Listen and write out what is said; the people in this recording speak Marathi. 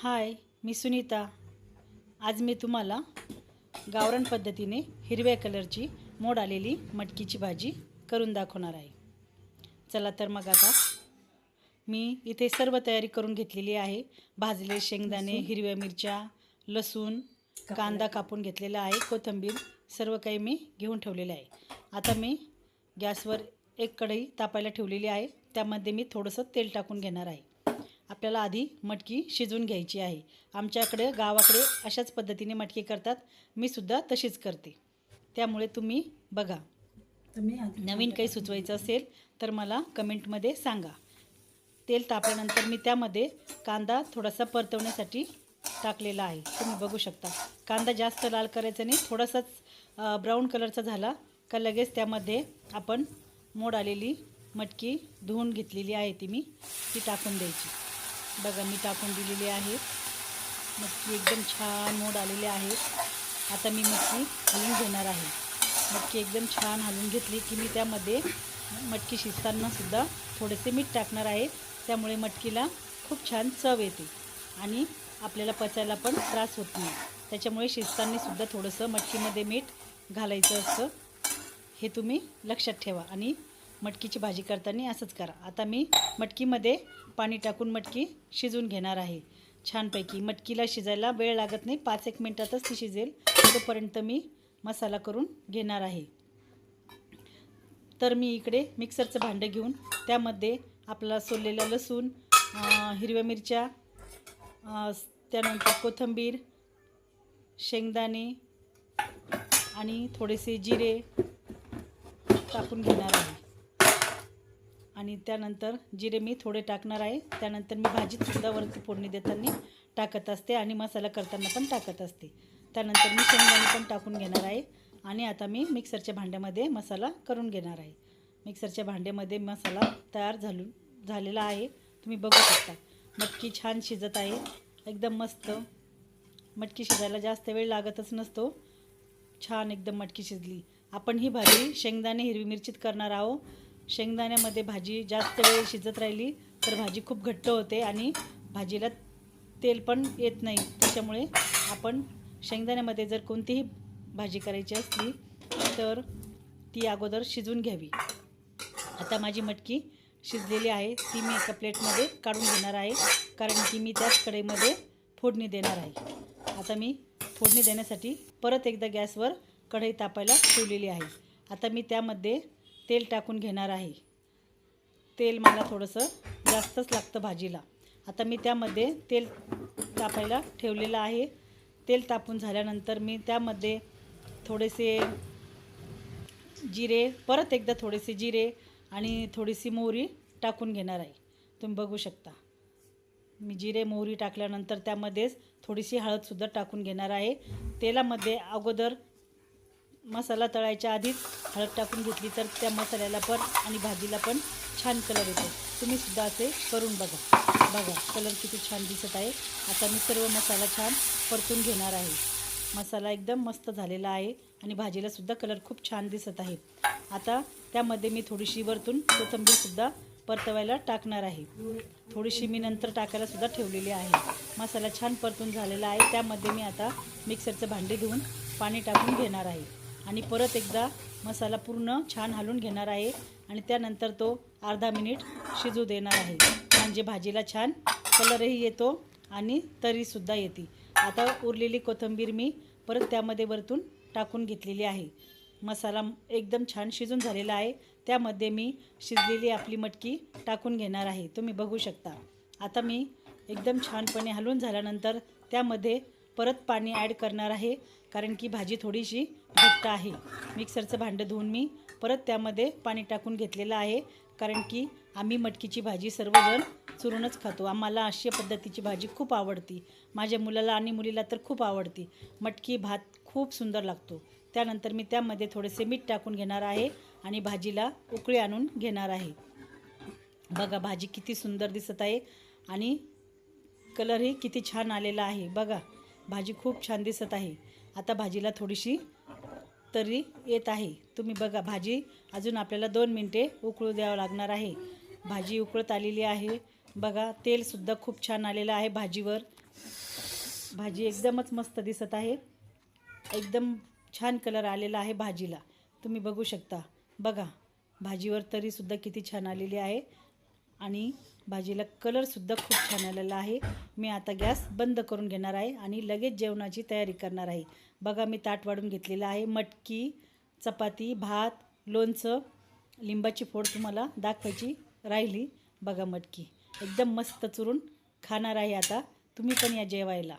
हाय, मी सुनीता। आज मी तुम्हाला गावरान पद्धतीने हिरव्या कलरची मोड आलेली मटकीची भाजी करून दाखवणार आहे। चला तर मग आता मी इथे सर्व तयारी करून घेतलेली आहे। भाजलेले शेंगदाणे, हिरव्या मिरच्या, लसूण, कांदा कापून घेतलेला आहे, कोथिंबीर सर्व काही मी घेऊन ठेवलेले आहे। आता मी गॅसवर एक कढई तापायला ठेवलेली आहे। त्यामध्ये मी थोडंसं तेल टाकून घेणार आहे। आपल्याला आधी मटकी शिजवून घ्यायची आहे। आमच्याकडे गावाकडे अशाच पद्धतीने मटकी करतात, मी सुद्धा तशीच करते। त्यामुळे तुम्ही बघा, नवीन काही सुचवायचं असेल तर मला कमेंटमध्ये सांगा। तेल तापल्यानंतर मी त्यामध्ये कांदा थोडासा परतवण्यासाठी टाकलेला आहे। तुम्ही बघू शकता, कांदा जास्त लाल करायचा नाही, थोडासाच ब्राऊन कलरचा झाला का लगेच त्यामध्ये आपण मोड आलेली मटकी धुवून घेतलेली आहे ती टाकून द्यायची। बघा, मी टाकून दिलेली आहे। मटकी एकदम छान मोड आलेली आहे। आता मी मटकी हलवून घेणार आहे। मटकी एकदम छान हलवून घेतली की मी त्यामध्ये मटकी शिजताना सुद्धा थोडेसे मीठ टाकणार आहे। त्यामुळे मटकीला खूप छान चव येते आणि आपल्याला पचायला पण त्रास होत नाही। त्याच्यामुळे शिजताना सुद्धा थोडंसं मटकीमध्ये मीठ घालायचं असतं, हे तुम्ही लक्षात ठेवा आणि मटकीची भाजी करताना असंच करा। आता मी मटकीमध्ये पाणी टाकून मटकी शिजवून घेणार आहे छानपैकी। मटकीला शिजायला वेळ लागत नाही, 5-1 मिनिटातच ती शिजेल, तोपर्यंत मी मसाला करून घेणार आहे। तर मी इकडे मिक्सरचं भांडं घेऊन त्यामध्ये आपला सोललेला लसूण, हिरव्या मिरच्या, त्यानंतर कोथिंबीर, शेंगदाणे आणि थोडेसे जिरे टाकून घेणार आहे। आणि त्यानंतर जिरे मी थोडे टाकणार आहे। त्यानंतर मी भाजीत सुद्धा वरती फोडणी देताना टाकत असते आणि मसाला करताना पण टाकत असते। त्यानंतर मी शेंगदाणे पण टाकून घेणार आहे आणि आता मी मिक्सरच्या भांड्यामध्ये मसाला करून घेणार आहे। मिक्सरच्या भांड्यामध्ये मसाला तयार झालेला आहे, तुम्ही बघू शकता। मटकी छान शिजत आहे, एकदम मस्त। मटकी शिजायला जास्त वेळ लागतच नसतो, छान एकदम मटकी शिजली। आपण ही भाजी शेंगदाणे हिरवी मिरचीत करणार आहोत। शेंगदाण्यामध्ये भाजी जास्त वेळ शिजत राहिली तर भाजी खूप घट्ट होते आणि भाजीला तेल पण येत नाही। त्याच्यामुळे आपण शेंगदाण्यामध्ये जर कोणतीही भाजी करायची असली तर ती अगोदर शिजवून घ्यावी। आता माझी मटकी शिजलेली आहे, ती मी एका प्लेटमध्ये काढून घेणार आहे, कारण की मी त्याच कढईमध्ये फोडणी देणार आहे। आता मी फोडणी देण्यासाठी परत एकदा गॅसवर कढई तापायला ठेवलेली आहे। आता मी त्यामध्ये तेल टाकून घेणार आहे। तेल मला थोडंसं जास्तच लागतं भाजीला। आता मी त्यामध्ये तेल तापायला ठेवलेलं आहे। तेल तापून झाल्यानंतर मी त्यामध्ये थोडेसे जिरे, परत एकदा थोडेसे जिरे आणि थोडीशी मोहरी टाकून घेणार आहे। तुम्ही बघू शकता, मी जिरे मोहरी टाकल्यानंतर त्यामध्येच थोडीशी हळदसुद्धा टाकून घेणार आहे। तेलामध्ये अगोदर मसाला तळायच्या आधीच हळद टाकून घेतली तर त्या मसाल्याला पण आणि भाजीला पण छान कलर येतो। तुम्ही सुद्धा असे करून बघा। बघा, कलर किती छान दिसत आहे। आता मी सर्व मसाला छान परतून घेणार आहे। मसाला एकदम मस्त झालेला आहे आणि भाजीला सुद्धा कलर खूप छान दिसत आहे। आता त्यामध्ये मी थोडीशी वरतून कोथिंबीरसुद्धा परतवायला टाकणार आहे। थोडीशी मी नंतर टाकायला सुद्धा ठेवलेली आहे। मसाला छान परतून झालेला आहे। त्यामध्ये मी आता मिक्सरचं भांडे धुवून पाणी टाकून घेणार आहे आणि परत एकदा मसाला पूर्ण छान हलवून घेणार आहे आणि त्यानंतर तो अर्धा मिनिट शिजू देणार आहे, म्हणजे भाजीला छान कलरही येतो आणि तरीसुद्धा येते। आता उरलेली कोथिंबीर मी परत त्यामध्ये वरतून टाकून घेतलेली आहे। मसाला एकदम छान शिजून झालेला आहे। त्यामध्ये मी शिजलेली आपली मटकी टाकून घेणार आहे, तुम्ही बघू शकता। आता मी एकदम छानपणे हलवून झाल्यानंतर त्यामध्ये परत पाणी ॲड करणार आहे, कारण की भाजी थोडीशी घट्ट आहे। मिक्सरचं भांडं धुवून मी परत त्यामध्ये पाणी टाकून घेतलेलं आहे, कारण की आम्ही मटकीची भाजी सर्वजण चुरूनच खातो। आम्हाला अशा पद्धतीची भाजी खूप आवडती, माझ्या मुलाला आणि मुलीला तर खूप आवडती। मटकी भात खूप सुंदर लागतो। त्यानंतर मी त्यामध्ये थोडेसे मीठ टाकून घेणार आहे आणि भाजीला उकळी आणून घेणार आहे। बघा, भाजी किती सुंदर दिसत आहे आणि कलरही किती छान आलेला आहे। बघा, भाजी खूप छान दिसत आहे। आता भाजीला थोडीशी तरी येत आहे, तुम्ही बघा। भाजी अजून आपल्याला 2 मिनिटे उकळू द्यावं लागणार आहे। भाजी उकळत आलेली आहे बघा तेलसुद्धा खूप छान आलेलं आहे भाजीवर. भाजी एकदमच मस्त दिसत आहे. एकदम छान कलर आलेला आहे भाजीला, तुम्ही बघू शकता. बघा भाजीवर तरीसुद्धा किती छान आलेली आहे आणि भाजीला कलरसुद्धा खूप छान आलेला आहे. मी आता गॅस बंद करून घेणार आहे आणि लगेच जेवणाची तयारी करणार आहे. बघा मी ताट वाढून घेतलेलं आहे. मटकी, चपाती, भात, लोणचं, लिंबाची फोड तुम्हाला दाखवायची राहिली. बघा मटकी एकदम मस्त चुरून खाणार आहे. आता तुम्ही पण या जेवायला.